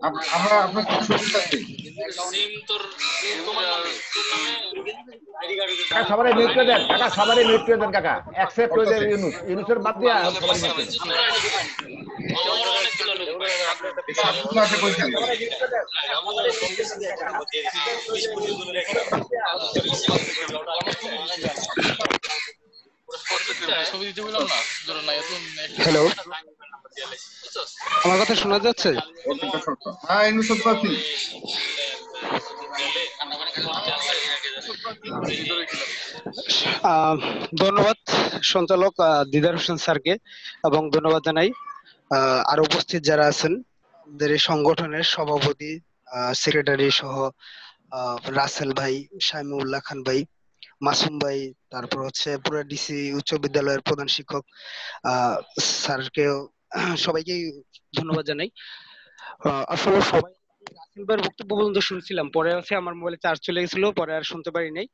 আমরা আপনার সাথে শুনতেছি। সিম তোর তোমার কাকা সবারই মিউট করে দেন, কাকা সবারই মিউট করে দেন, কাকা অ্যাকসেপ্ট হয়ে যায় ইউনুসের বাদ দিয়ে সবারই মিউট করে দেন। সাতগুলো আছে কইছেন। হ্যালো, আমার কথা শোনা যাচ্ছে? হ্যাঁ ইউনুস পাচ্ছি। ধন্যবাদ সঞ্চালক দিদার হোসেন স্যারকে এবং ধন্যবাদ জানাই আর উপস্থিত যারা আছেন আমাদের এই সংগঠনের সভাপতি, সেক্রেটারি সহ রাসেল ভাই, শামিউল্লাহ খান ভাই, মাসুম ভাই, তারপর হচ্ছে পুরা ডিসি উচ্চ বিদ্যালয়ের প্রধান শিক্ষক স্যারকেও সবাইকে ধন্যবাদ জানাই। আসলে সবাই রাসেল ভাইয়ের বক্তব্য পর্যন্ত শুনছিলাম, পরে হচ্ছে আমার মোবাইলে চার্জ চলে গেছিল, পরে আর শুনতে পারি নাই।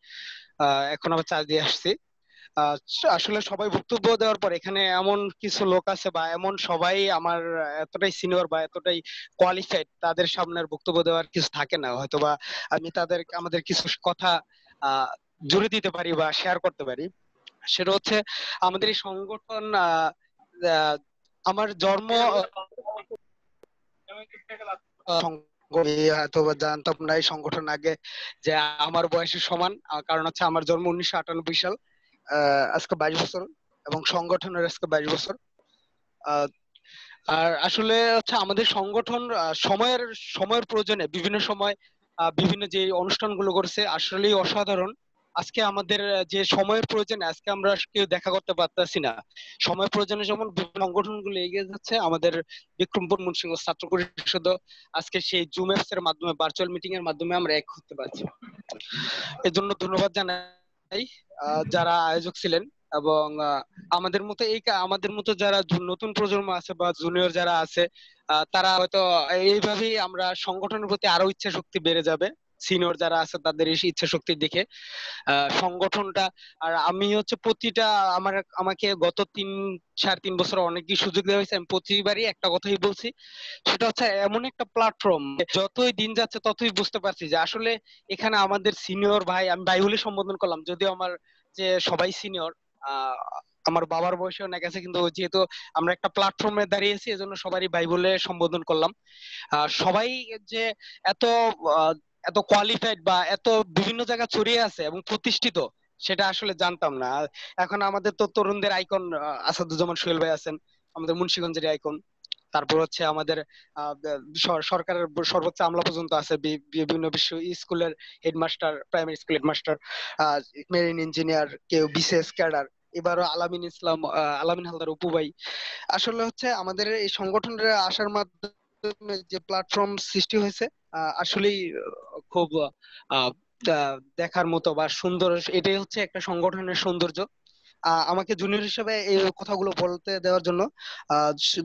এখন আবার চার্জ দিয়ে আসছি। আসলে সবাই বক্তব্য দেওয়ার পর এখানে এমন কিছু লোক আছে বা এমন সবাই আমার এতটাই সিনিয়র বা এতটাই কোয়ালিফাইড, তাদের সামনে আর বক্তব্য দেওয়ার কিছু থাকে না, হয়তোবা আমি আমাদের কিছু কথা জুড়ে দিতে পারি বা শেয়ার করতে পারি। সেটা হচ্ছে আমাদের এই সংগঠন, আমার জন্ম হয়তোবা জানতাম না এই সংগঠন আগে যে আমার বয়সের সমান, কারণ হচ্ছে আমার জন্ম 1998 সাল, আজকে 22 বছর, এবং সংগঠনের আজকে 22 বছর। আর আসলে হচ্ছে আমাদের সংগঠন সময়ের প্রয়োজনে বিভিন্ন সময় বিভিন্ন যে অনুষ্ঠানগুলো করছে আসলেই অসাধারণ। আজকে আমাদের যে সময়ের প্রয়োজনে আজকে আমরা কেউ দেখা করতে পারতেছি না, সময়ের প্রয়োজনে যেমন বিভিন্ন সংগঠনগুলো এগিয়ে যাচ্ছে, আমাদের বিক্রমপুর মুন্সিগঞ্জ ছাত্র পরিষদ আজকে সেই জুম অ্যাপস এর মাধ্যমে, ভার্চুয়াল মিটিং এর মাধ্যমে আমরা এক হতে পারছি। এর জন্য ধন্যবাদ জানাই যারা আয়োজক ছিলেন, এবং আমাদের মতো যারা নতুন প্রজন্ম আছে বা জুনিয়র যারা আছে, তারা হয়তো এইভাবেই আমরা সংগঠনের প্রতি আরো ইচ্ছা শক্তি বেড়ে যাবে। সিনিয়র যারা আছে তাদের এই ইচ্ছা শক্তির দিকে সংগঠনটা। আর আমি হচ্ছে আমাকে গত 3-3.5 বছর অনেকই সুযোগ দেওয়া হয়েছে, আমি প্রতিবারই একটা কথাই বলছি, সেটা হচ্ছে এমন একটা প্ল্যাটফর্ম, যতই দিন যাচ্ছে ততই বুঝতে পারছি যে আসলে এখানে আমাদের সিনিয়র ভাই, আমি ভাই বলে সম্বোধন করলাম, যদিও আমার যে সবাই সিনিয়র, আমার বাবার বয়সে অনেক আছে, কিন্তু যেহেতু আমরা একটা প্ল্যাটফর্মে দাঁড়িয়েছি এজন্য সবারই ভাই বলে সম্বোধন করলাম। সবাই যে এত এত কোয়ালিফাইড বা এত বিভিন্ন জায়গা ছড়িয়ে আছে এবং প্রতিষ্ঠিত, সেটা আসলে জানতাম না। এখন আমাদের তো তরুণদের আইকন আসাদুজ্জামান সোহেল ভাই আছেন, আমাদের মুন্সিগঞ্জের আইকন। তারপর হচ্ছে আমাদের সরকারের সর্বোচ্চ আমলা পর্যন্ত আছে, বিভিন্ন বিশ্ব স্কুলের headmaster, primary school headmaster, marine engineer, কেউ বিসিএস ক্যাডার, এবারও আলামিন হালদার অপু ভাই। আসলে হচ্ছে আমাদের এই সংগঠনের আসার মাধ্যমে যে প্ল্যাটফর্ম সৃষ্টি হয়েছে, আসলেই খুব আহ, দেখার মতো বা সুন্দর। এটাই হচ্ছে একটা সংগঠনের সৌন্দর্য। আমাকে জুনিয়র হিসেবে এই কথাগুলো বলতে দেওয়ার জন্য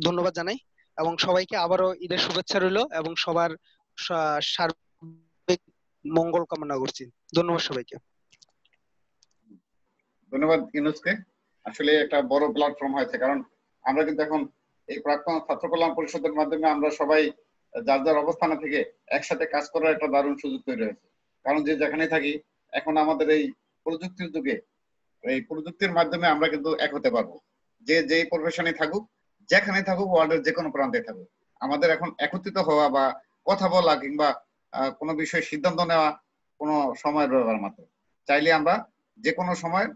ধন্যবাদ জানাই, এবং সবাইকে আবারও ঈদের শুভেচ্ছা রইলো, এবং সবার সার্বিক মঙ্গল কামনা করছি। ধন্যবাদ সবাইকে। ধন্যবাদ ইউনুসকে। আসলে একটা বড় প্ল্যাটফর্ম হয়েছে, কারণ আমরা কিন্তু এখন এই প্রাক্তন ছাত্র কল্যাণ পরিষদের মাধ্যমে আমরা সবাই যার যার অবস্থানে থেকে একসাথে কাজ করার একটা দারুণ সুযোগ তৈরি হয়েছে। কারণ যে যেখানে থাকি এখন আমাদের এই প্রযুক্তির যুগে, এই প্রযুক্তির মাধ্যমে আমরা কিন্তু এক হতে পারবো। যে যেই প্রফেশনে থাকুক, যেখানে থাকুক, ওয়ার্ল্ডের যে কোনো প্রান্তে থাকুক, আমাদের এখন একত্রিত হওয়া বা কথা বলা কিংবা কোনো বিষয়ে সিদ্ধান্ত নেওয়া কোনো সময়ের ব্যাপার মাত্র। চাইলে আমরা যে কোনো সময়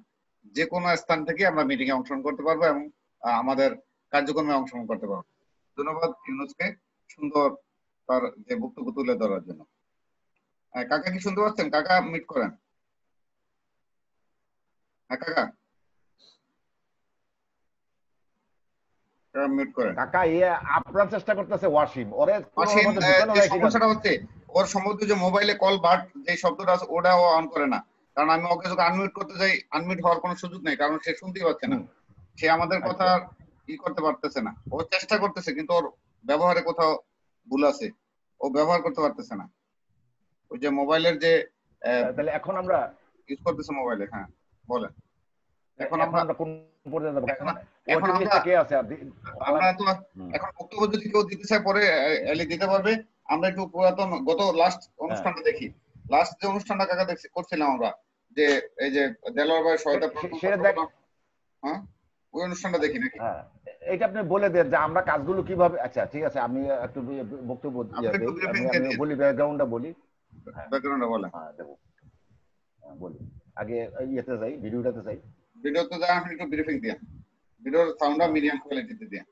যে কোনো স্থান থেকে আমরা মিটিং এ অংশগ্রহণ করতে পারবো এবং আমাদের কার্যক্রমে অংশগ্রহণ করতে পারবো। ধন্যবাদ ইউনুসকে সুন্দর তার যে বক্তব্য তুলে ধরার জন্য। কাকা কি শুনতে পাচ্ছেন? কাকা মিট করেন। হ্যাঁ কাকা, মিট করেন। কাকা আপনার চেষ্টা করতেছে ওয়াসিম, ওরে ওয়াসিম ঢুকানো যে যায় কিভাবে? সমস্যাটা হচ্ছে, ওর সম্ভবত যে মোবাইলে কল বাট যে শব্দটা আছে ওটাও অন করে না। কারণ আমি ওকে যখন আনমিউট করতে যাই, আনমিউট হওয়ার কোনো সুযোগ নেই, কারণ সে শুনতেই পাচ্ছে না। সে আমাদের কথা ই করতে পারতেছে না। ও চেষ্টা করতেছে কিন্তু ওর ব্যবহারে কোথাও ভুল আছে, ও ব্যবহার করতে পারতেছে না। ওই যে মোবাইলের যে তাহলে এখন আমরা ইউজ করতেছে মোবাইলে। হ্যাঁ বলেন। এখন আমরা কোন পর্যায়ে যাব? এখন আমরা কে আছে? আমরা তো এখন বক্তব্য যদি কেউ দিতে চায় পরে এলে দিতে পারবে। আমরা একটু পুরাতন গত লাস্ট হ্যাঁ অনুষ্ঠানটা দেখি। লাস্ট যে অনুষ্ঠানটা কাকা দেখছি করছিলাম আমরা, যে এই যে দেলোয়ার ভাই সহায়তা প্রথম সেটা দেখ। হ্যাঁ ওই অনুষ্ঠানটা দেখি নাকি? হ্যাঁ এটা আপনি বলে দেন যে আমরা কাজগুলো কিভাবে। আচ্ছা ঠিক আছে, আমি একটু বক্তব্য আপনি একটু দিই, ব্রিফিং আমি দিয়ে দিন, বলি, ব্যাকগ্রাউন্ডটা বলি। হ্যাঁ ব্যাকগ্রাউন্ডে বলেন। হ্যাঁ দেবো, বলি। আগে ইয়েতে যাই, ভিডিওটাতে যাই। ভিডিওতে যা আপনি একটু ব্রিফিং দিন, ভিডিওর সাউন্ডটা মিডিয়াম কোয়ালিটিতে দিন।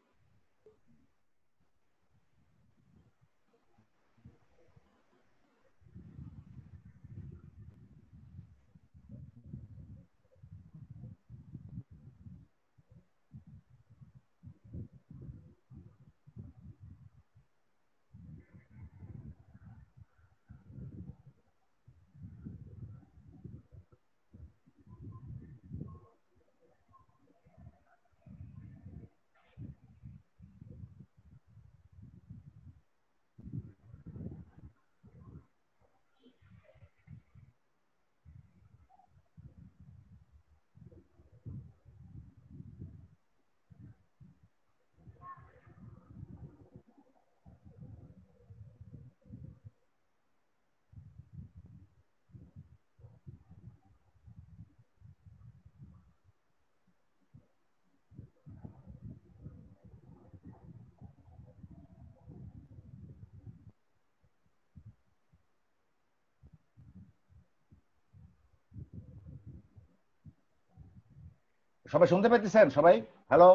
সবাই শুনতে পাচ্ছেন? সবাই হ্যালো?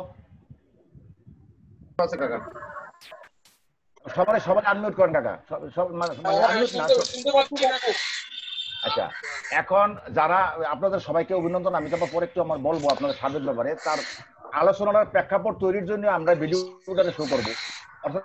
আছে কাকা? সবাই সবাই আনমিউট করেন কাকা, সব মানে আনমিউট না। আচ্ছা এখন যারা আপনাদের সবাইকে অভিনন্দন। আমি তারপর পরে একটু আমার বলবো আপনাদের স্বাদের ব্যাপারে। তার আলোচনার প্রেক্ষাপট তৈরির জন্য আমরা ভিডিওটা শুরু করবো। অর্থাৎ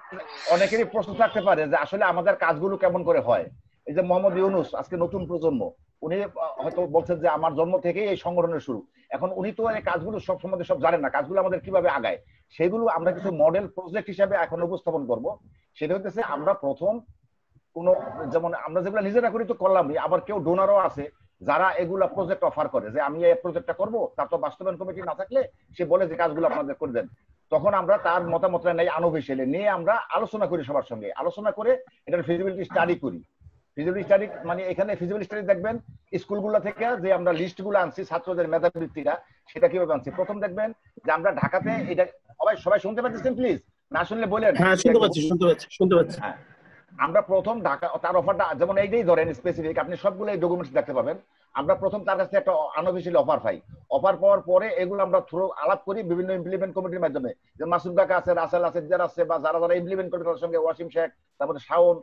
অনেকেরই প্রশ্ন থাকতে পারে যে আসলে আমাদের কাজগুলো কেমন করে হয়। এই যে মোহাম্মদ ইউনুস, আজকে নতুন প্রজন্ম, উনি হয়তো বলছেন যে আমার জন্ম থেকেই এই সংগঠনের শুরু। এখন উনি তো এই কাজগুলো সব সম্বন্ধে সব জানেন না, কাজগুলো আমাদের কিভাবে আগায় সেগুলো আমরা কিছু মডেল প্রজেক্ট হিসাবে এখন উপস্থাপন করব। সেটা হচ্ছে আমরা প্রথম কোন, যেমন আমরা যেগুলো নিজেরা করি তো করলামই, আবার কেউ ডোনারও আছে যারা এগুলা প্রজেক্ট অফার করে যে আমি এই প্রজেক্টটা করব, তার তো বাস্তবায়ন কমিটি না থাকলে সে বলে যে কাজগুলো আপনাদের করে দেন। তখন আমরা তার মতামতটা নেই, আনঅফিসিয়ালি নিয়ে আমরা আলোচনা করি, সবার সঙ্গে আলোচনা করে এটার ফিজিবিলিটি স্টাডি করি। ফিজিবিলিটি স্টাডি মানে এখানে ফিজিবিলিটি স্টাডি দেখবেন স্কুলগুলো থেকে যে আমরা লিস্টগুলো আনছি ছাত্রদের মেধাবৃত্তিটা, সেটা কিভাবে আনছি। প্রথম দেখবেন যে আমরা ঢাকাতে এটা, সবাই সবাই শুনতে পাচ্ছেন প্লিজ? না শুনলে বলেন। হ্যাঁ শুনতে পাচ্ছি। হ্যাঁ আমরা প্রথম ঢাকা তার অফারটা যেমন এইটাই ধরেন স্পেসিফিক, আপনি সবগুলো এই ডকুমেন্টস দেখতে পাবেন। আমরা প্রথম তার কাছে একটা আনঅফিসিয়াল অফার পাই। অফার পাওয়ার পরে এগুলো আমরা থ্রু আলাপ করি বিভিন্ন ইমপ্লিমেন্ট কমিটির মাধ্যমে, যে মাসুদ কাকা আছে, রাসেল আছে, যারা আছে বা যারা যারা ইমপ্লিমেন্ট করে তাদের সঙ্গে ওয়াসিম শেখ, তারপরে শাওন,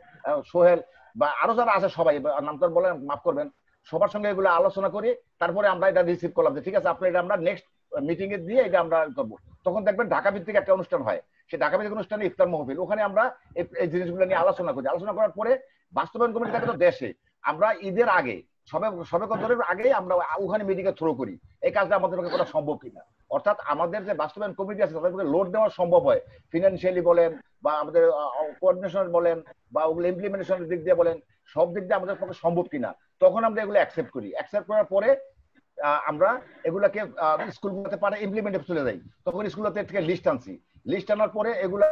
সোহেল বা আরো যারা আছে সবাই, নাম তো বলেন মাফ করবেন, সবার সঙ্গে এগুলো আলোচনা করি। তারপরে আমরা এটা রিসিভ করলাম যে ঠিক আছে আপনি এটা আমরা নেক্সট মিটিং এ দিয়ে এটা আমরা করবো। তখন দেখবেন ঢাকা ভিত্তিক একটা অনুষ্ঠান হয়, সেই ঢাকা ভিত্তিক অনুষ্ঠানে ইফতার মাহফিল, ওখানে আমরা এই জিনিসগুলো নিয়ে আলোচনা করি। আলোচনা করার পরে বাস্তবায়ন কমিটি থাকে তো দেশে, আমরা ঈদের আগে সবে কদরের আগে আমরা ওখানে মিটিং এ থ্রো করি এই কাজটা আমাদের পক্ষে করা সম্ভব কিনা। অর্থাৎ আমাদের যে বাস্তবায়ন কমিটি আছে তাদের লোড দেওয়া সম্ভব হয়, ফিনান্সিয়ালি বলেন বা আমাদের কোঅর্ডিনেশন বলেন বা ওগুলো ইমপ্লিমেন্টেশনের দিক দিয়ে বলেন, সব দিক দিয়ে আমাদের পক্ষে সম্ভব কিনা। তখন আমরা এগুলো অ্যাকসেপ্ট করি। অ্যাকসেপ্ট করার পরে আমরা এগুলাকে স্কুলগুলোতে পারে ইমপ্লিমেন্টে চলে যাই। তখন স্কুলগুলোতে থেকে লিস্ট আনছি। লিস্ট আনার পরে এগুলা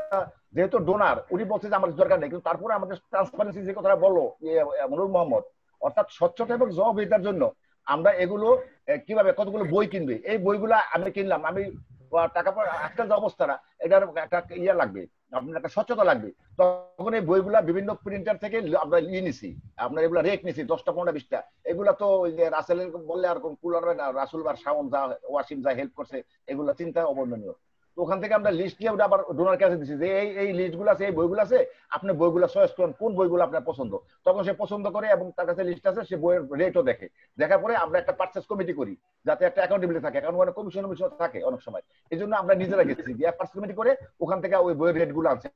যেহেতু ডোনার, উনি বলছে যে আমাদের দরকার নেই, কিন্তু তারপরে আমাদের ট্রান্সপারেন্সি যে কথাটা বললো মনুর মোহাম্মদ, অর্থাৎ স্বচ্ছতা এবং জবাবদিহিতার জন্য আমরা এগুলো কিভাবে কতগুলো বই কিনবে, এই বইগুলা আমি কিনলাম, আমি টাকা আজকাল যে অবস্থাটা এটার একটা ইয়ে লাগবে, আপনার একটা স্বচ্ছতা লাগবে। তখন এই বইগুলা বিভিন্ন প্রিন্টার থেকে আমরা নিছি, আপনার এগুলা রেট নিছি 10টা 15টা 20টা। এগুলা তো রাসেল বললে আর কুল হবে না, রাসুল বা শাওন যা ওয়াসিম যা হেল্প করছে এগুলা চিন্তা অবর্ণনীয়। তো ওখান থেকে আমরা লিস্ট দিয়ে আবার ডোনার কাছে দিচ্ছি যে এই লিস্টগুলো আছে, এই বইগুলো আছে, আপনি বইগুলো চয়েস করেন কোন বইগুলো আপনার পছন্দ। তখন সে পছন্দ করে এবং তার কাছে লিস্ট আছে, সে বইয়ের রেটও দেখে। দেখার পরে আমরা একটা পারচেস কমিটি করি যাতে একটা অ্যাকাউন্টেবিলিটি থাকে, কারণ ওখানে কমিশন থাকে অনেক সময়। এই জন্য আমরা নিজেরা গেছি গিয়ে পারচেস কমিটি করে ওখান থেকে ওই বইয়ের রেটগুলো আছে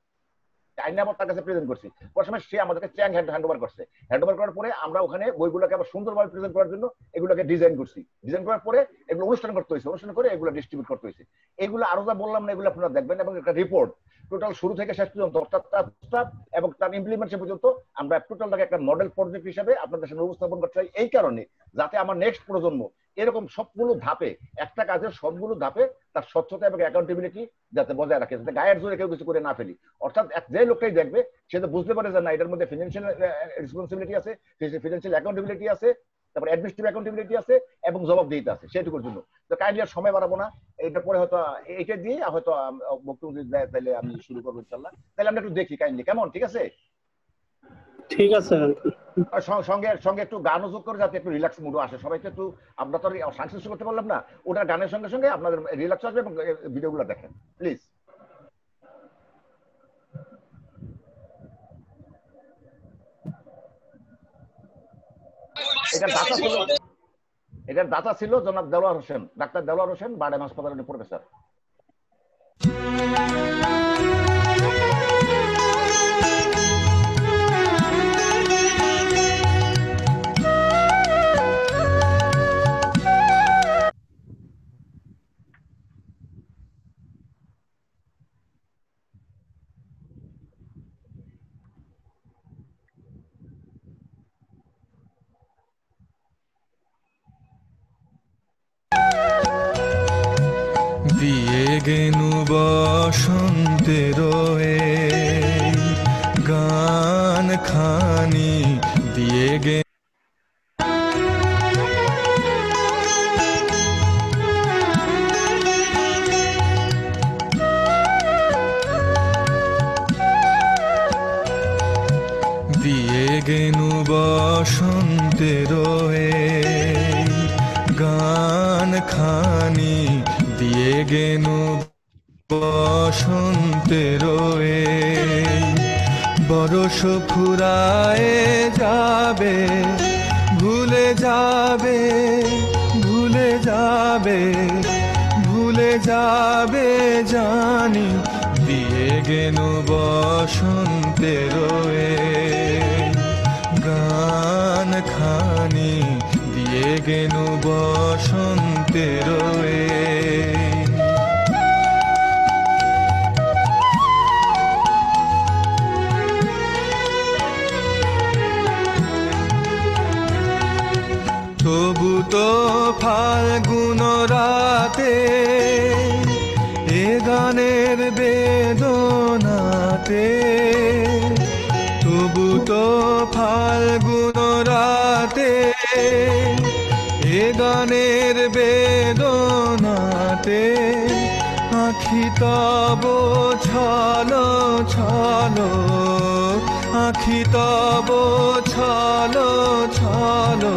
আইনে আবার তার কাছে প্রেজেন্ট করছি। পর সময় সে আমাদেরকে চ্যাং হ্যান্ড ওভার করছে। হ্যান্ড ওভার করার পরে আমরা ওখানে বইগুলোকে আবার সুন্দরভাবে প্রেজেন্ট করার জন্য এগুলোকে ডিজাইন করছি। ডিজাইন করার পরে এগুলো অনুষ্ঠান করতে হয়েছে, অনুষ্ঠান করে এগুলো ডিস্ট্রিবিউট করতে হয়েছে। এগুলো আরো যা বললাম না এগুলো আপনারা দেখবেন, এবং একটা রিপোর্ট টোটাল শুরু থেকে শেষ পর্যন্ত অর্থাৎ তার প্রস্তাব এবং তার ইমপ্লিমেন্টেশন পর্যন্ত আমরা টোটালটাকে একটা মডেল প্রজেক্ট হিসেবে আপনাদের সামনে উপস্থাপন করতে চাই, এই কারণে যাতে আমার নেক্সট প্রজন্ম এরকম সবগুলো ধাপে, একটা কাজের সবগুলো ধাপে তার স্বচ্ছতা এবং অ্যাকাউন্টেবিলিটি যাতে বজায় রাখে, যাতে গায়ের জোরে কেউ কিছু করে না ফেলি। অর্থাৎ যে লোকটাই দেখবে সে তো বুঝতে পারে যে না এটার মধ্যে ফিনান্সিয়াল রেসপন্সিবিলিটি আছে, ফিনান্সিয়াল অ্যাকাউন্টেবিলিটি আছে, তারপর অ্যাডমিনিস্ট্রেটিভ অ্যাকাউন্টেবিলিটি আছে এবং জবাবদিহিতা আছে, সেটুকুর জন্য। তো কাইন্ডলি আর সময় বাড়াবো না, এটা পরে হয়তো এইটা দিয়ে হয়তো বক্তব্য দেয়, তাহলে আমি শুরু করবো ইনশাল্লাহ। তাহলে আমরা একটু দেখি কাইন্ডলি কেমন, ঠিক আছে? ঠিক আছে। সঙ্গে সঙ্গে একটু গানও যোগ করে যাতে একটু রিল্যাক্স মুডও আসে সবাইকে। একটু আমরা তো সাংস্কৃতিক করতে পারলাম না, ওটা গানের সঙ্গে সঙ্গে আপনাদের রিল্যাক্স আসবে এবং ভিডিওগুলো দেখেন প্লিজ। এটার দাতা ছিল জনাব দেলোয়ার হোসেন, ডাক্তার দেলোয়ার হোসেন, বারডেম হাসপাতালের প্রফেসর। দিয়ে গেনু বসন্তের গান খানি দিয়ে গে দিয়ে গেনু বসন্তের গান খানি দিয়ে গেনু বসন্তের বরষ ফুরায়ে যাবে, ভুলে যাবে, ভুলে যাবে, ভুলে যাবে জানি দিয়ে গেনু বসন্তের গান খানি দিয়ে গেনু বসন্তের তবু তো ফাল্গুন রাতে এ গানের বেদনাতে, তবু তো ফাল্গুন রাতে এ গানের বেদনাতে আখি তব ছলো ছলো, আখি তব ছলো ছলো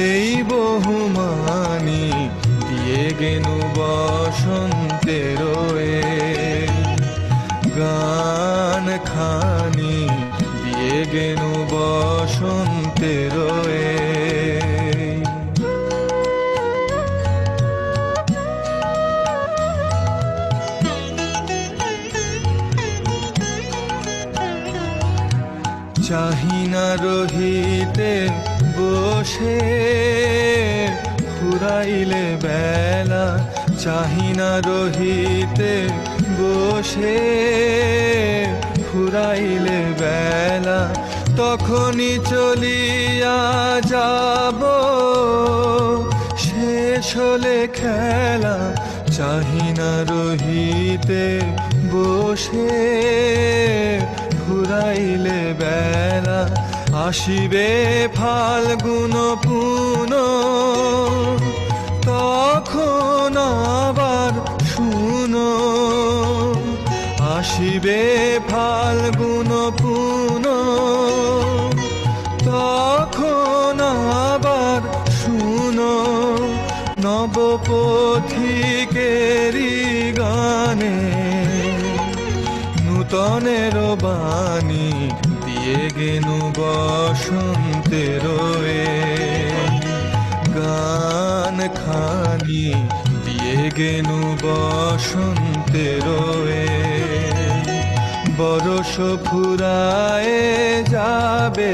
এই বহুমানি দিয়ে গেনু বসন্তের গান খানি দিয়ে গেনু বসন্তের চাহিনা রহিতে বসে ফুরাইলে বেলা, চাহিনা রহিতে বসে ফুরাইলে বেলা, তখনই চলিয়া যাব শেষ হলে খেলা, চাহিনা রহিতে বসে ফুরাইলে বেলা, আসিবে ফাল্গুন পুন তখন আবার শুনো, আসিবে ফাল্গুন পুন তখন আবার শুনো, নবপথিকেরি গানে নূতনের বাণী দিয়ে গেনু বসন্তের গান খানি দিয়ে গেনু বসন্তের বরষ ফুরায়ে যাবে,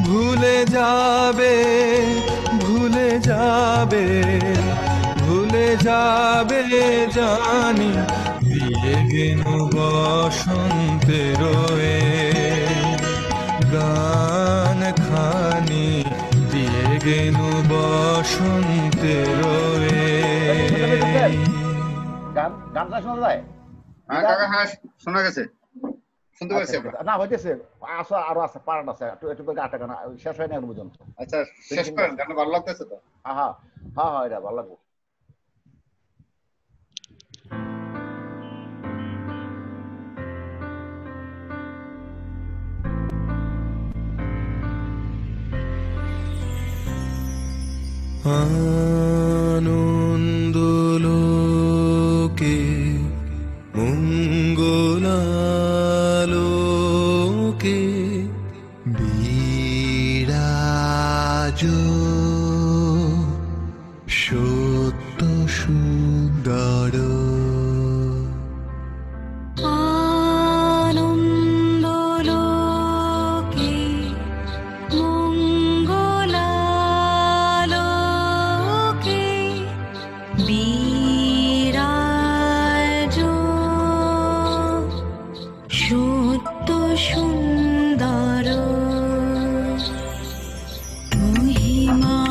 ভুলে যাবে, ভুলে যাবে, ভুলে যাবে জানি দিয়ে গেনু বসন্তে রয়ে গান খানি দিয়ে গেনু বসন্তে রয়ে গান গানটা শোনা যায়? হ্যাঁ কাকা, হ্যাঁ শোনা গেছে, শুনতে পাচ্ছি আমরা। না হইতেছে, আসো আরো আছে, পার্ট আছে, একটু একটু করে গানটা গানা শেষ হয় না এখন পর্যন্ত। আচ্ছা শেষ করেন, গানটা ভালো লাগতেছে তো। হ্যাঁ হ্যাঁ হ্যাঁ হ্যাঁ, এটা ভালো লাগবে। আনন্দ লোকে মঙ্গলালোকে বিরাজ সত্য সুন্দর আনন্দলোকে মঙ্গলালোকে বিরাজ সত্য সুন্দর মহিমা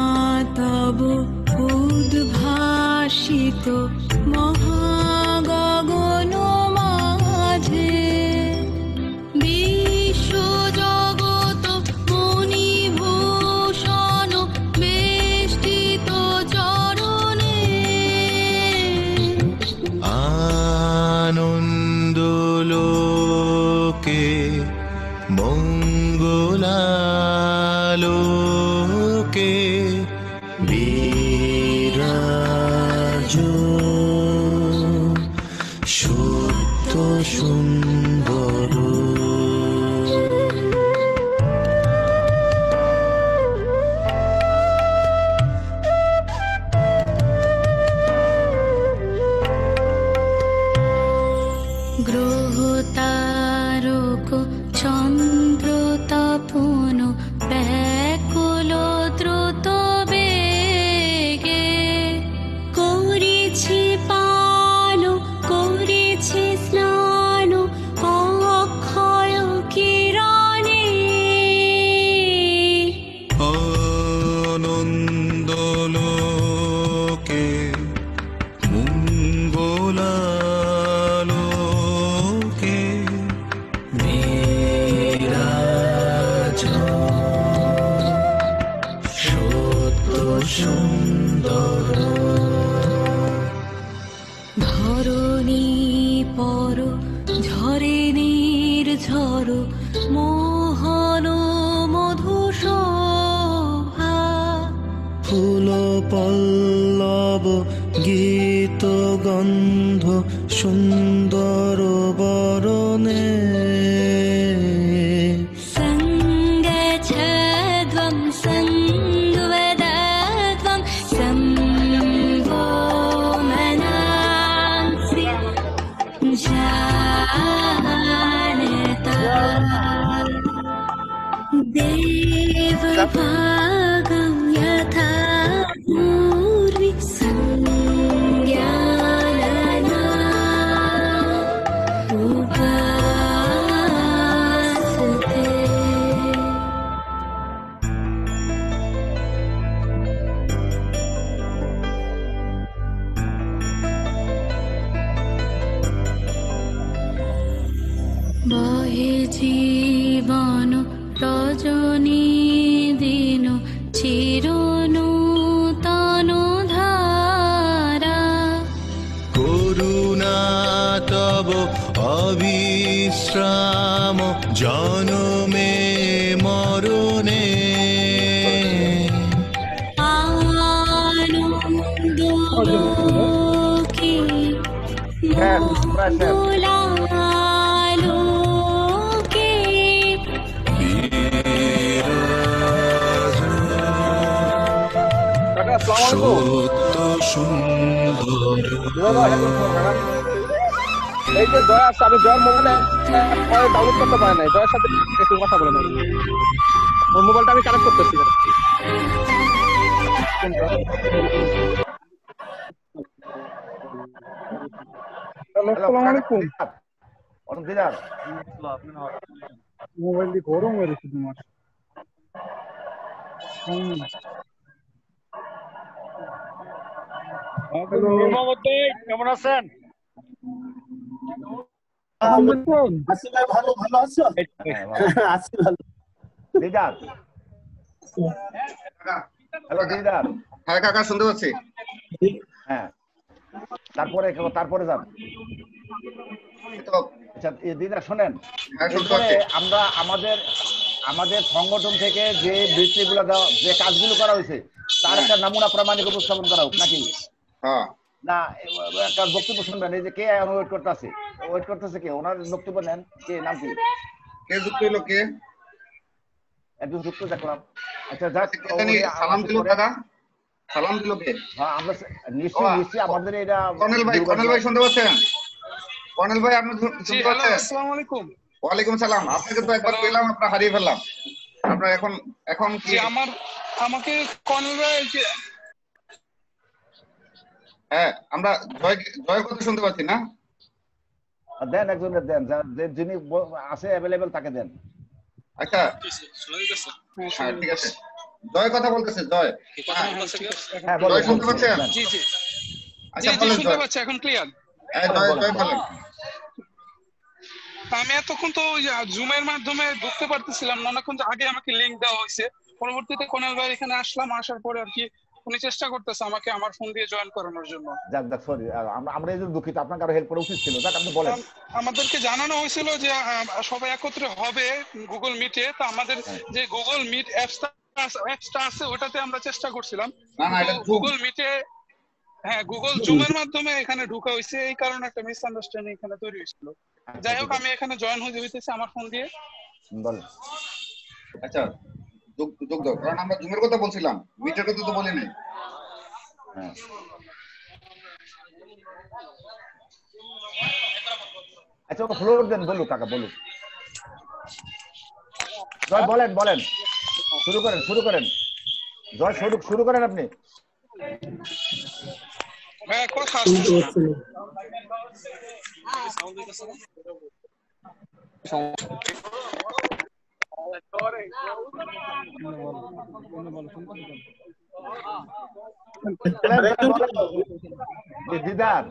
তব উদ্ভাসিত মহাগগন মাঝে বিশ্বজগৎ মণিভূষণ বেষ্টিত চরণে আনন্দ লোকে মঙ্গলালোকে বিরাজ সত্য সুন্দর গ্রহ তারক চন্দ্র তপন ব্যাকুল দ্রুত বেগে করেছি পান করেছি স্নান অক্ষয় কিরণে আনন্দ লোকে মঙ্গলালোকে বিরাজ সত্য সুন্দর ধরণী পর ঝরে নির্ঝর মোহন মধুশোভা ফুল পল্লব গীত গন্ধ সুন্দর বরণে সঙ্গে ছেদ্বম সঙ্গবেদত্বম সম্ভো মনাংসি জানতা देवभागं यथा पूर्वी संज्ञानना उपासते বহে জীবন রজনী দিন চিরনূতন ধারা করুণা তব অবিশ্রাম জনমে মরণে আনন্দ লোকে মঙ্গলালোকে সত্য সুন্দর এই যে জয় আসছে, আমি জয়ের মোবাইলে ডাউনলোড করতে পারি নাই। জয়ের সাথে একটু কথা বলে নেব, ওর মোবাইলটা আমি কানেক্ট করতেছি। আসসালামু আলাইকুম। দিদার মোবাইল দিয়ে গরম হয়ে গেছে তোমার। হ্যালো, কেমন আছেন? আসি ভাই, ভালো আছো? আসি ভালো। দিদার হ্যালো দিদার। হ্যাঁ কাকা শুনতে পাচ্ছি। হ্যাঁ তারপরে যান। তো আচ্ছা দিদার শোনেন, হ্যাঁ শুনতে এরপরে পাচ্ছি। আমরা আমাদের সংগঠন থেকে যে বৃত্তিগুলো দেওয়া, যে কাজগুলো করা হয়েছে তার একটা নমুনা প্রামাণিক উপস্থাপন করা হোক নাকি? হ্যাঁ না একটা বক্তব্য শুনবেন। এই যে কে ওয়েট করতেছে কে? ওনার বক্তব্য নেন। কে নাম কি? কে যুক্ত হলো কে? একজন যুক্ত দেখলাম। আচ্ছা যাক, কে জানি সালাম দিল কাকা? সালাম দিল কে? হ্যাঁ আমরা নিশ্চয়ই আমাদের এটা কর্নেল ভাই শুনতে পাচ্ছেন? কর্নেল ভাই আপনি শুনতে পাচ্ছেন? আসসালামু আলাইকুম। ওয়ালাইকুম সালাম। আপনাকে তো একবার পেলাম, আপনার হারিয়ে ফেললাম। আপনার এখন কি? আমাকে কর্নেল ভাই হ্যাঁ আমরা জয়ের কথা শুনতে পাচ্ছি না? দেন, একজনের দেন, যিনি আছে অ্যাভেলেবেল তাকে দেন। আচ্ছা হ্যাঁ ঠিক আছে, জয় কথা বলতেছে। জয় হ্যাঁ জয় শুনতে পাচ্ছেন? জি জি আচ্ছা জি বলেন শুনতে জয়। পাচ্ছি, এখন ক্লিয়ার। হ্যাঁ জয় বলেন। আমি এতক্ষণ তো ওই জুমের মাধ্যমে ঢুকতে পারতেছিলাম না, অনেকক্ষণ আগে আমাকে লিংক দেওয়া হয়েছে। পরবর্তীতে কর্নেল ভাই এখানে আসলাম, আসার পরে আর কি উনি চেষ্টা করতেছে আমাকে আমার ফোন দিয়ে জয়েন করানোর জন্য। যাক সরি, আমরা এই জন্য দুঃখিত, আপনাকে আরো হেল্প করা উচিত ছিল। যাক আপনি বলেন। আমাদেরকে জানানো হয়েছিল যে সবাই একত্রে হবে গুগল মিটে, তো আমাদের যে গুগল মিট অ্যাপসটা আছে ওটাতে আমরা চেষ্টা করছিলাম। না এটা গুগল মিটে, হ্যাঁ গুগল জুমের মাধ্যমে এখানে ঢোকা হয়েছে, এই কারণে একটা মিসআন্ডারস্ট্যান্ডিং এখানে তৈরি হয়েছিল। যাই হোক আমি এখানে জয়েন হইতেছি আমার ফোন দিয়ে। বলেন। আচ্ছা যোগ দাও, কারণ আমরা জুমের কথা বলছিলাম, মিটের কথা তো বলি নাই। হ্যাঁ আচ্ছা ওকে ফ্লোর দেন, বলুক কাকা বলুক। জয় বলেন শুরু করেন জয়, শুরু করেন আপনি। হ্যাঁ কথা দিদার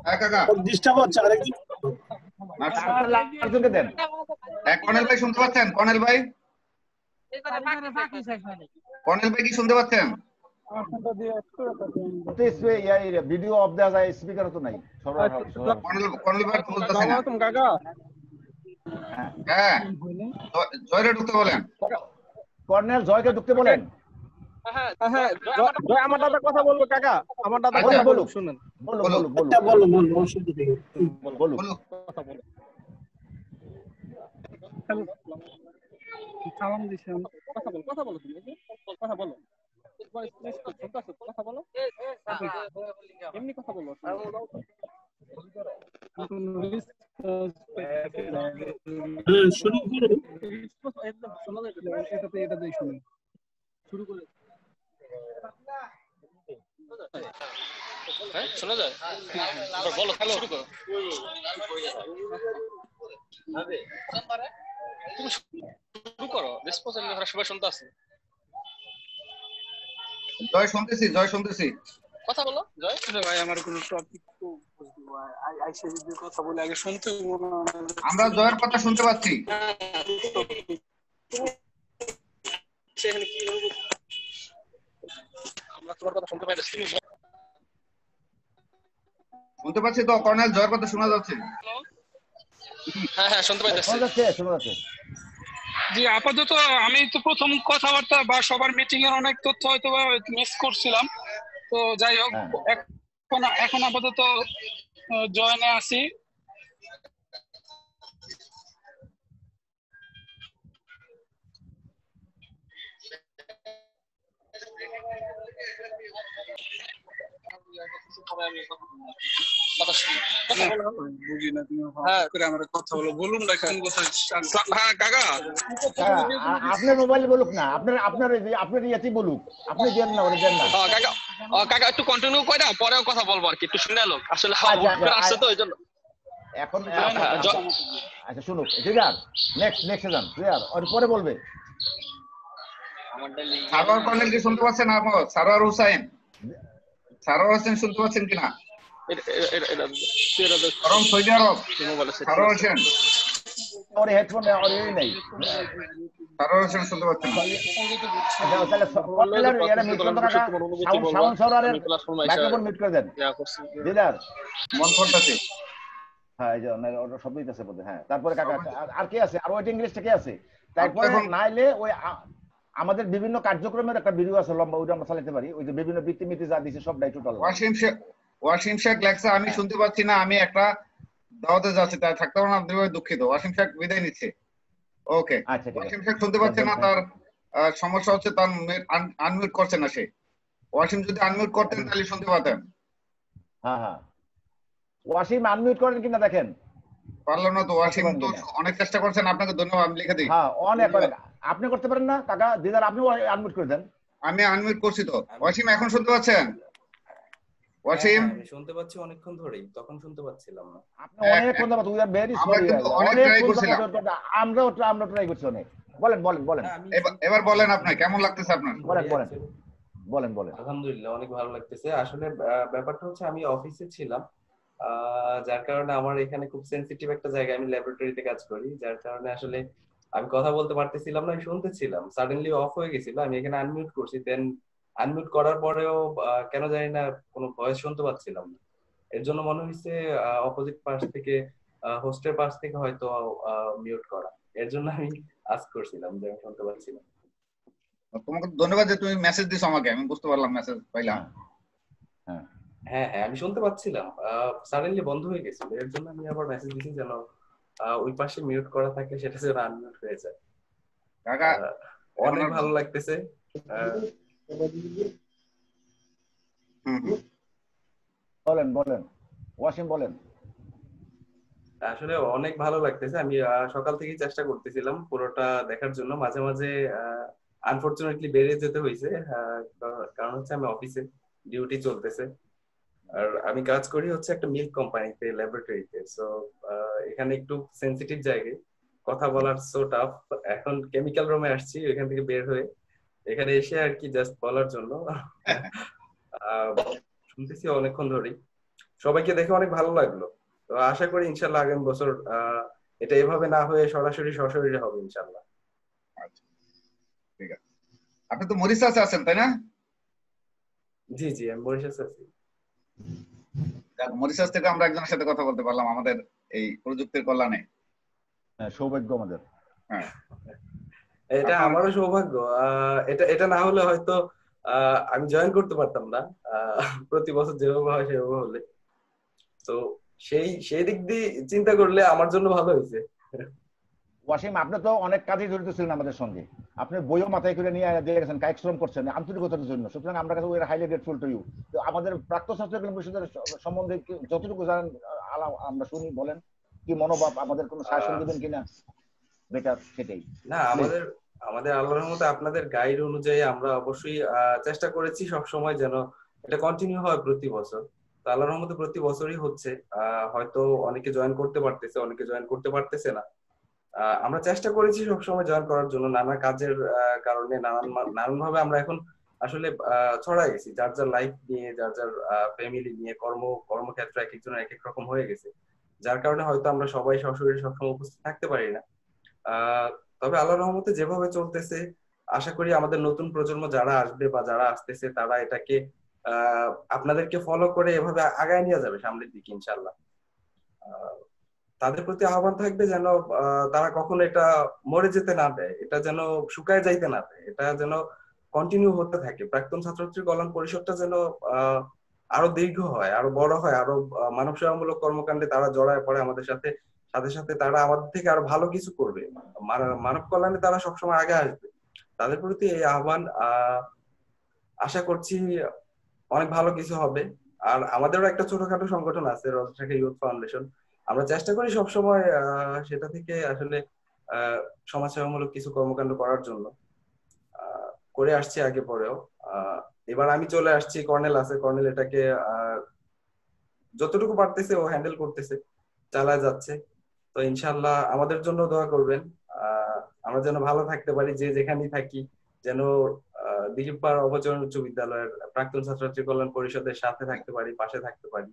হ্যাঁ কাকা ডিস্টার্ব হচ্ছে আরেকদিন। আরেকজনকে দেন। কর্নেল ভাই শুনতে পাচ্ছেন? কর্নেল ভাই কি শুনতে পাচ্ছেন? ভিডিও অফ দেওয়া যায়, স্পিকার তো নাই। কর্নেল ভাই তো বলতেছে না। কাকা হ্যাঁ জয়রে ঢুকতে বলেন। কর্নেল জয়কে ঢুকতে বলেন। হ্যাঁ জয় আমার দাদা কথা বলবো কাকা, আমার দাদা কথা বলুক, শুনেন। বলুন সালাম দিছেন, কথা বলো তুমি কথা বলো এমনি কথা বলো। শুরু করুন। এটাতেই শুনুন, শুরু করে। হ্যাঁ শোনা যায়? বলো শুরু করো। তুমি শুরু করো, রেসপন্সিবল সবাই শুনতে আছে। জয় শুনতেছি। কথা বলো জয়। ভাই আমার কোনো টপিক তো আইসে যদি কথা বলে আগে শুনতে আমরা জয়ের কথা শুনতে পাচ্ছি। আমরা তোমার কথা শুনতে পাইতেছি। শুনতে পাচ্ছি তো কর্নেল, জয়ের কথা শোনা যাচ্ছে। হ্যাঁ শুনতে পাইতেছি। শোনা যাচ্ছে। জি আপাতত আমি তো প্রথম কথাবার্তা বা সবার মিটিং এর অনেক তথ্য হয়তো মিস করছিলাম, তো যাই হোক এখন আপাতত জয়েনে আছি। আপনার মোবাইল বলুক না, আপনার ইয়াতেই বলুক, আপনি দেন না, ওরা দেন না। কাকা একটু কন্টিনিউ করে পরেও কথা বলবো আর কি, একটু শুনে লোক আসলে আসছে তো ওই জন্য। এখন আচ্ছা শুনুক, ক্লিয়ার, নেক্সট যান, ক্লিয়ার, আর পরে বলবে। সারোয়ার কর্নেল কি শুনতে পাচ্ছেন? আপনি সারোয়ার হোসেন, সারোয়ার হোসেন শুনতে পাচ্ছেন কিনা? ফরম সৌদি আরব, সারোয়ার হোসেন, और हेडफोन और ये नहीं সারোয়ার হোসেন শুনতে পাচ্ছেন? তাহলে কর্নেলের এরা মিউট করে রাখা, সাউন্ড সরারের মাইক্রোফোন মিউট করে দেন। দিদার মন করতেছে। হ্যাঁ, এই যে ওটা শব্দই আছে বলতে। হ্যাঁ, তারপরে কাকা আর কে আছে? আর ওয়েটিং লিস্টে কে আছে? তারপরে নাইলে ওই আমাদের বিভিন্ন কার্যক্রমের একটা ভিডিও আছে লম্বা, ওইটা আমরা চালাতে পারি। ওই যে বিভিন্ন বৃত্তি যা দিছে সবটাই টোটাল। ওয়াসিম শেখ লেখছে আমি শুনতে পাচ্ছি না, আমি একটা দাওয়াতে যাচ্ছি, তাই থাকতে পারবো না, আমি দুঃখিত। ওয়াসিম শেখ বিদায় নিচ্ছে। ওকে, ওয়াসিম শেখ শুনতে পাচ্ছে না, তার সমস্যা হচ্ছে, তার আনমিউট করছে না সে। ওয়াসিম যদি আনমিউট করতেন তাহলে শুনতে পাতেন। হ্যাঁ, ওয়াসিম আনমিউট করেন কিনা দেখেন। পারলাম না তো, ওয়াসিম তো অনেক চেষ্টা করছেন, আপনাকে ধন্যবাদ, আমি লিখে দিই। হ্যাঁ, অনেক আপনি করতে পারেন না কাকা? দিদার আপনি আনমিউট করে দেন। আমি আনমিউট করছি তো। ওয়াসিম এখন শুনতে পাচ্ছেন? ওয়াসিম আমি শুনতে পাচ্ছি অনেকক্ষণ ধরেই, তখন শুনতে পাচ্ছিলাম না। আপনি অনেকক্ষণ ধরে, উই আর ভেরি সরি, আমরা ট্রাই করছি অনেক। বলেন এবার বলেন, আপনি কেমন লাগতেছে আপনার? বলেন। আলহামদুলিল্লাহ, অনেক ভালো লাগতেছে। আসলে ব্যাপারটা হচ্ছে আমি অফিসে ছিলাম, যার কারণে আমার এখানে খুব সেনসিটিভ একটা জায়গায়, আমি ল্যাবরেটরিতে কাজ করি, যার কারণে আসলে আমি কথা বলতে পারতেছিলাম না, আমি শুনতেছিলাম, সাডেনলি অফ হয়ে গেছিল। আমি এখানে আনমিউট করছি, দেন আনমিউট করার পরেও কেন জানি না কোনো ভয়েস শুনতে পাচ্ছিলাম না। এর জন্য মনে হচ্ছে অপোজিট পাশ থেকে, হোস্টের পাশ থেকে হয়তো মিউট করা। এর জন্য আমি আস্ক করছিলাম যে আমি শুনতে পাচ্ছি না। তোমাকে ধন্যবাদ যে তুমি মেসেজ দিছো আমাকে, আমি বুঝতে পারলাম, মেসেজ পাইলাম। হ্যাঁ, আমি শুনতে পাচ্ছিলাম, সাডেনলি বন্ধ হয়ে গেছিল। এর জন্য আমি আবার মেসেজ দিছি যেন ওই পাশে মিউট করা থাকলে সেটা যেন আনমিউট হয়ে যায়। কাকা অনেক ভালো লাগতেছে। বলেন ওয়াসিম বলেন। আসলে অনেক ভালো লাগতেছে। আমি সকাল থেকেই চেষ্টা করতেছিলাম পুরোটা দেখার জন্য, মাঝে মাঝে আনফরচুনেটলি বেরিয়ে যেতে হয়েছে, কারণ হচ্ছে আমি অফিসে ডিউটি চলতেছে, আর আমি কাজ করি হচ্ছে একটা মিল্ক কোম্পানিতে, ল্যাবরেটরিতে। সো এখানে একটু সেনসিটিভ জায়গায় কথা বলার সো টাফ। এখন কেমিক্যাল রুমে আসছি, এখান থেকে বের হয়ে এখানে এসে আর কি জাস্ট বলার জন্য শুনতেছি অনেকক্ষণ ধরেই। সবাইকে দেখে অনেক ভালো লাগলো। তো আশা করি ইনশাল্লাহ আগামী বছর এটা এভাবে না হয়ে সরাসরি হবে ইনশাল্লাহ। আচ্ছা, ঠিক আছে। আপনি তো মরিশাসে আছেন তাই না? জি, আমি মরিশাসে আছি। মরিশাস থেকে আমরা একজনের সাথে কথা বলতে পারলাম আমাদের এই প্রযুক্তির কল্যাণে। সৌভাগ্য আমাদের। হ্যাঁ, এটা আমারও সৌভাগ্য। এটা না হলে হয়তো আমি জয়েন করতে পারতাম না, প্রতি বছর যেভাবে হয় সেভাবে হলে। তো সেই দিক দিয়ে চিন্তা করলে আমার জন্য ভালো হয়েছে। ওয়াসিম, আপনি তো অনেক কাজে জড়িত ছিলেন আমাদের সঙ্গে, আপনি বইও মাথায় করে নিয়ে গেছেন, কায়িক শ্রম করছেন আন্তরিকতার জন্য। সুতরাং আমরা কাছে we are highly grateful to you. তো আমাদের প্রাক্তন ছাত্র পরিষদের সম্বন্ধে যতটুকু জানেন আমরা শুনি, বলেন কি মনোভাব, আমাদের কোনো সাজেশন দিবেন কিনা? বেটার সেটাই না, আমাদের আল্লাহর রহমতে আপনাদের গাইড অনুযায়ী আমরা অবশ্যই চেষ্টা করেছি সব সময় যেন এটা কন্টিনিউ হয় প্রতি বছর। তো আল্লাহর রহমতে প্রতি বছরই হচ্ছে। হয়তো অনেকে জয়েন করতে পারতেছে, অনেকে জয়েন করতে পারতেছে না। আমরা চেষ্টা করেছি সবসময় জয়েন করার জন্য, নানা কাজের কারণে নানান ভাবে আমরা এখন আসলে ছড়াই গেছি, যার যার লাইফ নিয়ে, যার যার ফ্যামিলি নিয়ে, কর্মক্ষেত্র এক একজনের এক এক রকম হয়ে গেছে, যার কারণে হয়তো আমরা সবাই সশরীরে সবসময় উপস্থিত থাকতে পারি না। তবে আল্লাহর রহমতে যেভাবে চলতেছে, আশা করি আমাদের নতুন প্রজন্ম যারা আসবে বা যারা আসতেছে তারা এটাকে আপনাদেরকে ফলো করে এভাবে আগায় নিয়ে যাবে সামনের দিকে ইনশাল্লাহ। তাদের প্রতি আহ্বান থাকবে যেন তারা কখনো এটা মরে যেতে না দেয়, এটা যেন শুকায় যাইতে না দেয়, এটা যেন কন্টিনিউ হতে থাকে। প্রাক্তন ছাত্রছাত্রী কল্যাণ পরিষদটা যেন আরো দীর্ঘ হয়, আরো বড় হয়, আরো মানব সেবামূলক কর্মকাণ্ডে তারা জড়ায় পড়ে আমাদের সাথে সাথে তারা আমাদের থেকে আরো ভালো কিছু করবে, মানব কল্যাণে তারা সবসময় আগে আসবে। তাদের প্রতি এই আহ্বান, আশা করছি অনেক ভালো কিছু হবে। আর আমাদেরও একটা ছোটখাটো সংগঠন আছে, রজটাকে ইউথ ফাউন্ডেশন। আমরা চেষ্টা করি সবসময় সেটা থেকে আসলে সমাজসেবামূলক কিছু কর্মকাণ্ড করার জন্য, করে আসছি আগে পরেও। এবার আমি চলে আসছি, কর্নেল আছে, কর্নেল এটাকে যতটুকু পারতেছে ও হ্যান্ডেল করতেছে। চালায় যাচ্ছে। তো ইনশাল্লাহ আমাদের জন্য দোয়া করবেন, আমরা যেন ভালো থাকতে পারি, যে যেখানেই থাকি, যেন দিলীপ পাড়া অবচরণ উচ্চ বিদ্যালয়ের প্রাক্তন ছাত্রছাত্রী কল্যাণ পরিষদের সাথে থাকতে পারি, পাশে থাকতে পারি।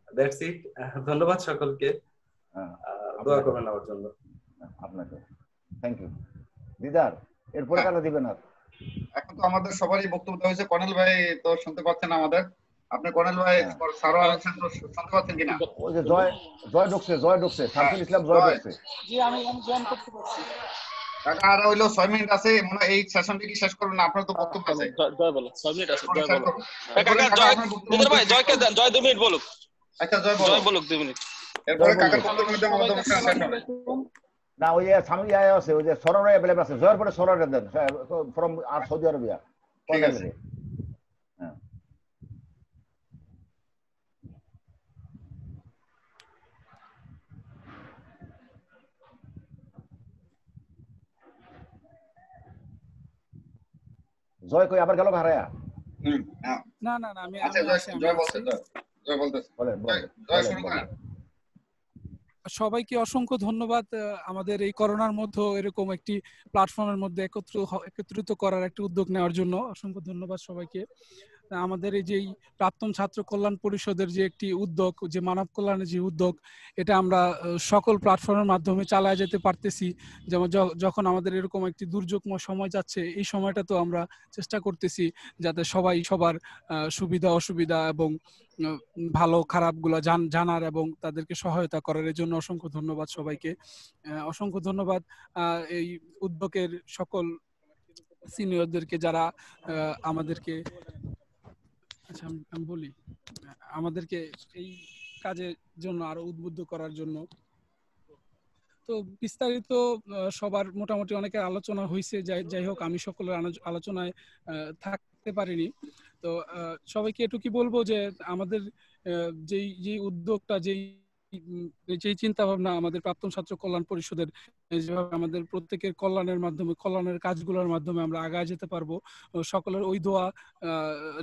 That's it. ধন্যবাদ সকলকে, দোয়া করবেন আমার জন্য। আপনাকে থ্যাংক ইউ। দিদার এরপরে কারা দিবেন? আর এখন তো আমাদের সবারই বক্তব্য হয়েছে। কর্নেল ভাই তো শুনতে পাচ্ছেন আমাদের, আপনি কর্নেল ভাই সারোয়ার হোসেন তো শুনতে পাচ্ছেন কিনা? ওই যে জয় ঢুকছে শামসুল ইসলাম জয় ঢুকছে। জি আমি জয়েন করতে পারছি। কাকা আর হইলো 6 মিনিট আছে, মনে হয় এই সেশনটি কি শেষ করবেন? আপনার তো বক্তব্য আছে। জয় বলো, 6 মিনিট আছে, জয় বলো। কাকা জয় দিদার ভাই জয়কে দেন, জয় 2 মিনিট বলুক। আচ্ছা জয় বলুক 2 মিনিট, এরপরে কাকার বক্তব্যের মধ্যে আমাদের অনুষ্ঠান শেষ হবে। না ওই সামনে আছে, ওই যে সরোরা अवेलेबल আছে, জয়ের পরে সরোরা দেন ফ্রম আর সৌদি আরবিয়া। ঠিক আছে। জয় কই আবার গেল হারায়া? না না না আমি আচ্ছা জয় বলতেছি। জয় শুরু করেন। সবাইকে অসংখ্য ধন্যবাদ। আমাদের এই করোনার মধ্যে এরকম একটি প্ল্যাটফর্মের মধ্যে একত্রিত করার একটা উদ্যোগ নেওয়ার জন্য অসংখ্য ধন্যবাদ সবাইকে। আমাদের এই যে প্রাক্তন ছাত্র কল্যাণ পরিষদের যে একটি উদ্যোগ, যে মানব কল্যাণের যে উদ্যোগ, এটা আমরা সকল প্ল্যাটফর্মের মাধ্যমে চালায় যেতে পারতেছি। যেমন যখন আমাদের এরকম একটি দুর্যোগময় সময় যাচ্ছে, এই সময়টা তো আমরা চেষ্টা করতেছি যাতে সবাই সবার সুবিধা অসুবিধা এবং ভালো খারাপগুলো জানার এবং তাদেরকে সহায়তা করার। এর জন্য অসংখ্য ধন্যবাদ সবাইকে। অসংখ্য ধন্যবাদ এই উদ্যোগের সকল সিনিয়রদেরকে যারা আমাদেরকে, আচ্ছা আমি বলি, আমাদেরকে এই কাজের জন্য আরো উদ্বুদ্ধ করার জন্য। তো বিস্তারিত সবার মোটামুটি অনেকের আলোচনা হয়েছে, যাই হোক আমি সকলের আলোচনায় থাকতে পারিনি। তো সবাইকে এটুকুই বলবো যে আমাদের যেই উদ্যোগটা, যেই চিন্তা ভাবনা আমাদের প্রাক্তন ছাত্র কল্যাণ পরিষদের, যেভাবে আমাদের প্রত্যেকের কল্যাণের মাধ্যমে, কল্যাণের কাজগুলোর মাধ্যমে আমরা আগায় যেতে পারবো, সকলের ওই দোয়া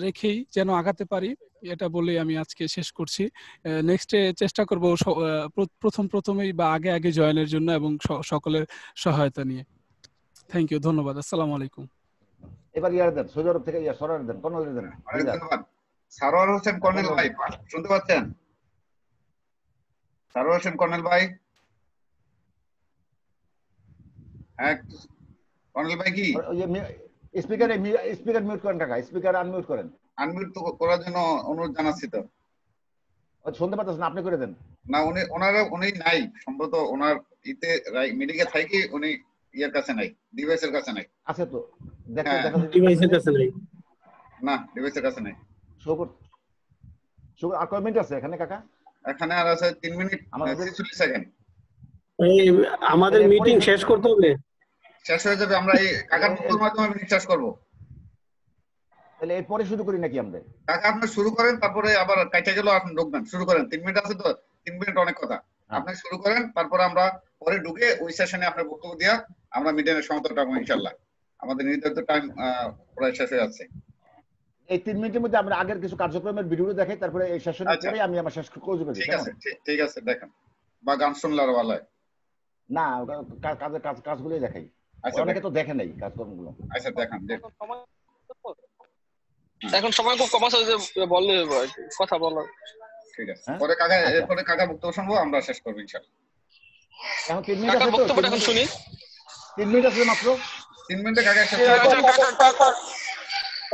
রেখেই যেন আগাতে পারি, এটা বলে আমি আজকে শেষ করছি। নেক্সটে চেষ্টা করব প্রথমেই বা আগে জয়েনের জন্য এবং সকলের সহায়তা নিয়ে। থ্যাংক ইউ, ধন্যবাদ, আসসালামু আলাইকুম। এবার ইয়ার দেন, সৌদি আরব থেকে সরার দেন, কোন দেন? সারোয়ার হোসেন কর্নেল ভাই শুনতে পাচ্ছেন? সারোয়ার হোসেন কর্নেল ভাই, হ্যাঁ কর্নেল ভাই কি ওই যে স্পিকার মিউট করেন কাকা, স্পিকার আনমিউট করেন। আনমিউট তো করার জন্য অনুরোধ জানাচ্ছি। তো শুনতে পাচ্ছেন না? আপনি করে দেন না। উনি নাই সম্ভবত, ওনার ইতে মিডিকে থাকি, উনি ইয়ের কাছে নাই, ডিভাইসের কাছে নাই। আছে তো দেখেন, ডিভাইসের কাছে নাই, না ডিভাইসের কাছে নাই। আর কয় মিনিট আছে এখানে কাকা? এখানে আর আছে 3 মিনিট 46 সেকেন্ড। আমাদের মিটিং শেষ করতে হবে, শেষ হয়ে যাবে। আমরা এই কাকার বক্তব্যের মাধ্যমে মিটিং শেষ করব। তাহলে এরপরে শুরু করি নাকি আমরা? কাকা আপনি শুরু করেন, তারপরে আবার কাইটা গেল, আপনি ঢুকবেন। শুরু করেন, 3 মিনিট আছে তো, 3 মিনিট অনেক কথা। আপনি শুরু করেন, তারপরে আমরা পরে ঢুকে ওই সেশনে আপনার বক্তব্য দিয়া আমরা মিটিং এর সমাপ্ত করব ইনশাআল্লাহ। আমাদের নির্ধারিত টাইম প্রায় শেষ হয়ে যাচ্ছে। এই 3 মিনিটের মধ্যে আমরা আগের কিছু কার্যক্রমের ভিডিও দেখাই, তারপরে এই সেশনের পরে আমি আমার শেষ করে দেব। ঠিক আছে দেখেন, বা গান শুনলে আরো ভালো হয়। না কাজগুলোই দেখাই, অনেকে তো দেখে নাই কাজকর্মগুলো। আচ্ছা দেখান। এখন সময় খুব কম আছে, বললে কথা বলার। ঠিক আছে, পরে কাকা বক্তব্য শুনবো, আমরা শেষ করব ইনশাআল্লাহ। এখন 3 মিনিট আছে, বক্তব্যটা এখন শুনি। 3 মিনিট আছে মাত্র, 3 মিনিটে কাকা শেষ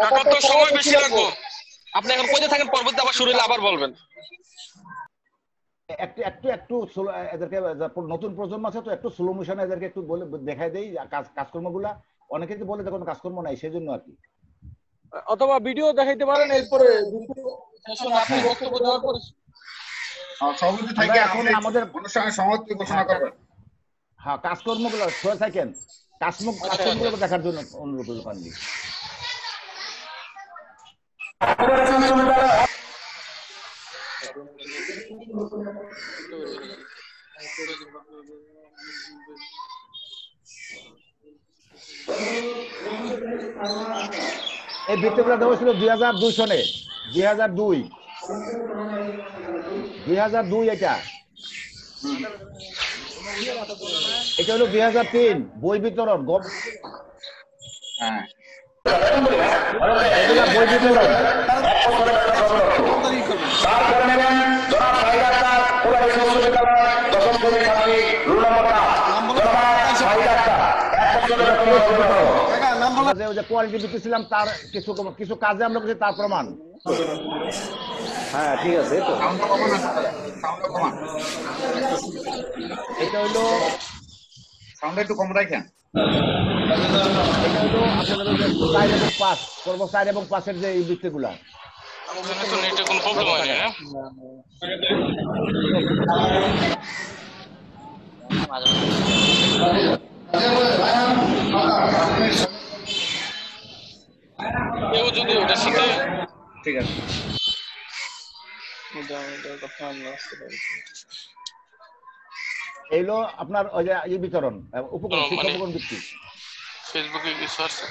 কাকা তো সময় বেশি লাগবে। আপনি এখন কইতে থাকেন, পরবর্তীতে আবার শুরু হলে আবার বলবেন। একটু এদেরকে নতুন প্রজন্ম আছে তো, একটু স্লো মোশনে এদেরকে একটু বলে দেখাই দেই কাজকর্মগুলা। অনেকে কি বলে কোনো কাজকর্ম নাই, সেজন্য আর কি। অথবা ভিডিও দেখাইতে পারেন, এরপরে আপনি বক্তব্য দেওয়ার পরে সভাপতি থেকে আমাদের অনুষ্ঠানের সমাপ্তি ঘোষণা করবেন। হ্যাঁ, কাজকর্মগুলো 6 সেকেন্ড কাজকর্মগুলো দেখার জন্য অনুরোধ করছি। এই বৃত্তিগুলো দেওয়া ছিল 2002 সনে, 2002। 2002 এটা এটা হলো 2003 বই বিতরণ হ্যাঁ এগুলা বই বিতরণ তারপরে নেবেন জনাব সাহিদ আক্তার পুরা বিশ্ববিদ্যালয় দশম শ্রেণীর ছাত্রী রুল নম্বর 5 জনাব সাহিদ আক্তার যে কোয়ালিটি দিতেছিলাম তার কিছু কাজে আমরা করছি তার প্রমাণ। হ্যাঁ ঠিক আছে তো এটা হলো সাউন্ড একটু কম রাখেন। এটা হলো আপনাদের 4 এবং 5 পর্ব 4 এবং 5 এর যে এই বৃত্তিগুলা তো নেটে কোনো প্রবলেম হয়নি না কেউ যদি ওটার সাথে ঠিক আছে এইলো আপনার ওই যে এই বিতরণ উপকরণ শিক্ষা উপকরণ বৃত্তি ফেসবুকে কিছু আছে